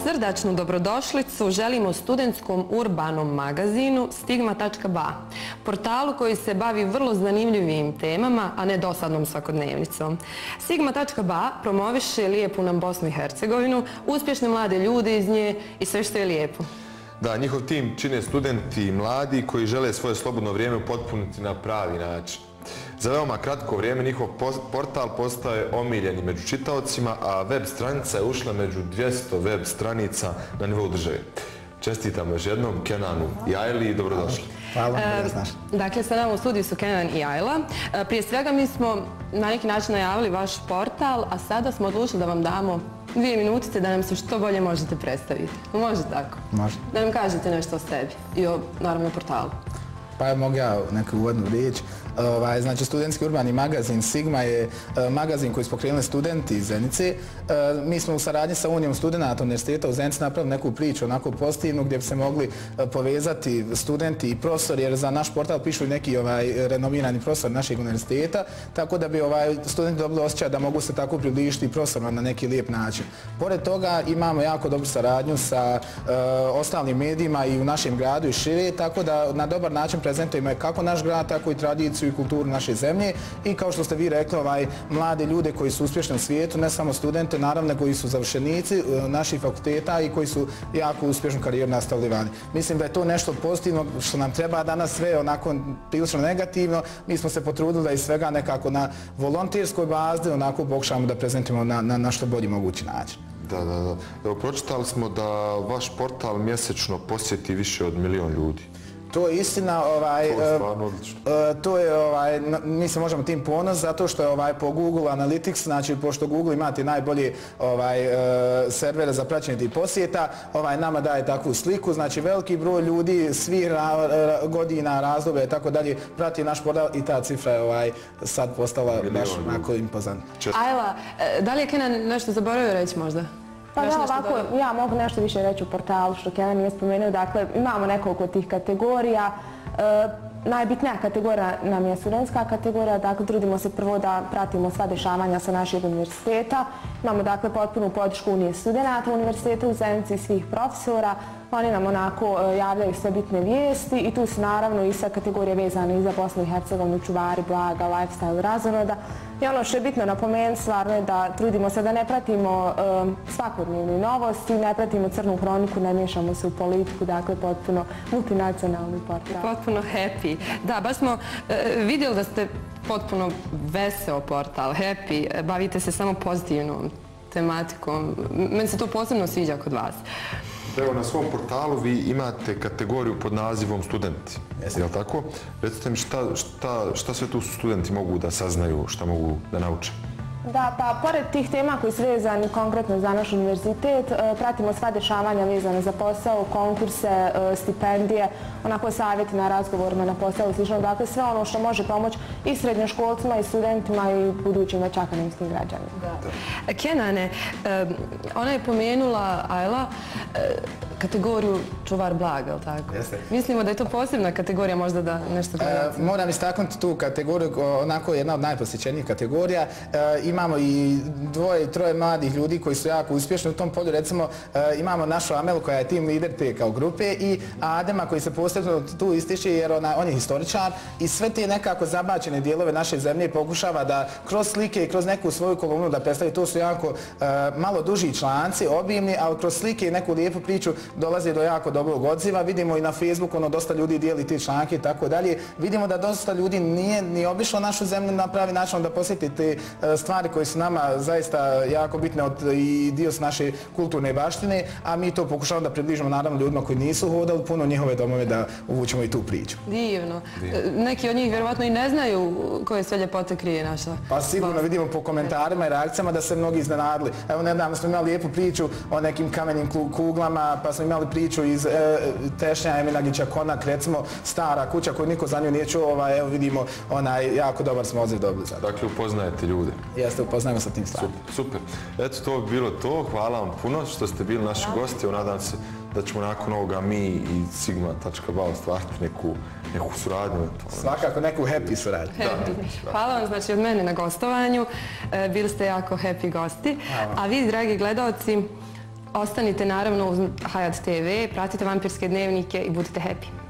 Srdačnu dobrodošlicu želimo studentskom urbanom magazinu Stigma.ba, portalu koji se bavi vrlo zanimljivim temama, a ne dosadnom svakodnevnicom. Stigma.ba promoviše lijepu nam Bosnu i Hercegovinu, uspješne mlade ljude iz nje i sve što je lijepo. Da, njihov tim čine studenti i mladi koji žele svoje slobodno vrijeme upotpuniti na pravi način. Za veoma kratko vrijeme njihov portal postaje omiljeni među čitaocima, a web stranica je ušla među 200 web stranica na nivou države. Čestitamo još jednom Kenanu i Ajli i dobrodošli. Hvala, Dakle, sa nama u studiju su Kenan i Ajla. Prije svega mi smo na neki način najavili vaš portal, a sada smo odlučili da vam damo 2 minutice da nam se što bolje možete predstaviti. Može tako? Može. Da nam kažete nešto o sebi i o, naravno, portalu. Pa mogu ja neku uvodnu riječ. Znači, studentski urbani magazin Sigma je magazin koji su pokrenuli studenti iz Zenice. Mi smo u saradnji sa Unijom studenata Univerziteta u Zenici napravili neku priču, onako pozitivnu, gdje bi se mogli povezati studenti i profesori, jer za naš portal pišu i neki renomirani profesor našeg univerziteta, tako da bi studenti dobili osjećaj da mogu se tako približiti profesorima na neki lijep način. Pored toga imamo jako dobru saradnju sa ostalim medijima i u našem gradu i šire, tako da na dobar način prezentujemo kako naš grad, tako i tradiciju i kulturu naše zemlje i kao što ste vi rekli, mlade ljude koji su uspješni u svijetu, ne samo studente, naravno koji su završenici naših fakulteta i koji su jako uspješnu karijeru nastavili vani. Mislim da je to nešto pozitivno što nam treba danas, sve onako prilično negativno. Mi smo se potrudili da iz svega nekako na volonterskoj bazi onako pokušamo da prezentujemo na što bolji mogući način. Da. Evo, pročitali smo da vaš portal mjesečno posjeti više od 1 milion ljudi. To je istina, mi se možemo tim ponos zato što je po Google Analytics, znači pošto Google imate najbolje servere za praćenje tih posjeta, nama daje takvu sliku, znači veliki broj ljudi, svih godina, razdoblja i tako dalje prati naš portal i ta cifra je sad postala baš onako impozantna. Ajla, da li je Kenan nešto zaboravio reći možda? Pa da, ovako, ja mogu nešto više reći o portalu što Kenan nije spomenuo. Dakle, imamo nekoliko tih kategorija. Najbitnija kategorija nam je studentska kategorija, dakle trudimo se prvo da pratimo sva dešavanja sa našeg univerziteta. Imamo dakle potpunu podršku Unije studenata Univerziteta u Zenici i svih profesora. Oni nam onako javljaju sve bitne vijesti i tu su naravno i sve kategorije vezane i za Bosnu i Hercegovinu, čuvari blaga, lifestyle, razonoda. I ono što je bitno napomenuti stvarno je da trudimo se da ne pratimo svakodnevne novosti, ne pratimo crnu hroniku, ne miješamo se u politiku, dakle potpuno multinacionalni portal. Potpuno happy. Da, baš smo vidjeli da ste potpuno veseo portal, happy, bavite se samo pozitivnom tematikom. Meni se to posebno sviđa kod vas. Evo, na svom portalu vi imate kategoriju pod nazivom studenti, je li tako? Recite mi šta sve tu studenti mogu da saznaju, šta mogu da nauče? Da, pa pored tih tema koji su vezani konkretno za naš univerzitet, pratimo sva dešavanja vezane za posao, konkurse, stipendije, onako savjeti na razgovorima na posao i slično. Dakle, sve ono što može pomoći i srednjoškolcima i studentima i budućim već akademskim građanima. Kenane, ona je pomenula, Ajla, kategoriju čuvar blaga, ili tako? Jeste. Mislimo da je to posebna kategorija, možda da nešto gledati. Moram istaknuti tu kategoriju, onako jedna od najposjećenijih kategorija. Imamo i 2-3 mladih ljudi koji su jako uspješni u tom polju. Recimo, imamo našu Amelu koja je tim lider te kao grupe i Adema koji se posebno tu ističe jer on je historičar i sve te nekako zabačene dijelove naše zemlje pokušava da kroz slike i kroz neku svoju kolumnu da predstavi. To su jako malo duži članci, obimni, ali kroz slike i neku lijepu priču dolazi do jako dobrog odziva. Vidimo i na Facebooku, dosta ljudi dijeli te članke i tako dalje. Vidimo da dosta ljudi nije ni obišlo našu zemlju na pravi način da posjeti te stvari koje su nama zaista jako bitne i dio su naše kulturne baštine, a mi to pokušavamo da približimo naravno ljudima koji nisu hodali puno njihove domove da uvučemo i tu priču. Divno. Neki od njih vjerovatno i ne znaju koje sve ljepote krije naša. Pa sigurno vidimo po komentarima i reakcijama da se mnogi iznenadili. Evo, nedavno smo imali lijepu priču o nekim kamenim kuglama, pa smo imali priču iz Tešnja Eminagića Konak, recimo stara kuća koju niko za nju nije čuo, evo vidimo jako dobar smo odziv dobili sada. Dakle, upoznajete ljude. Jeste, upoznajemo sa tim stvarima. Super. Eto, to bi bilo to. Hvala vam puno što ste bili naši gosti. Nadam se da ćemo nakon ovoga mi i Sigma.ba ostvariti neku suradnju. Svakako neku happy suradnju. Hvala vam znači od mene na gostovanju. Bili ste jako happy gosti. A vi, dragi gledalci, Ostanite naravno uz Hayat TV, pratite Vampirske dnevnike i budite happy.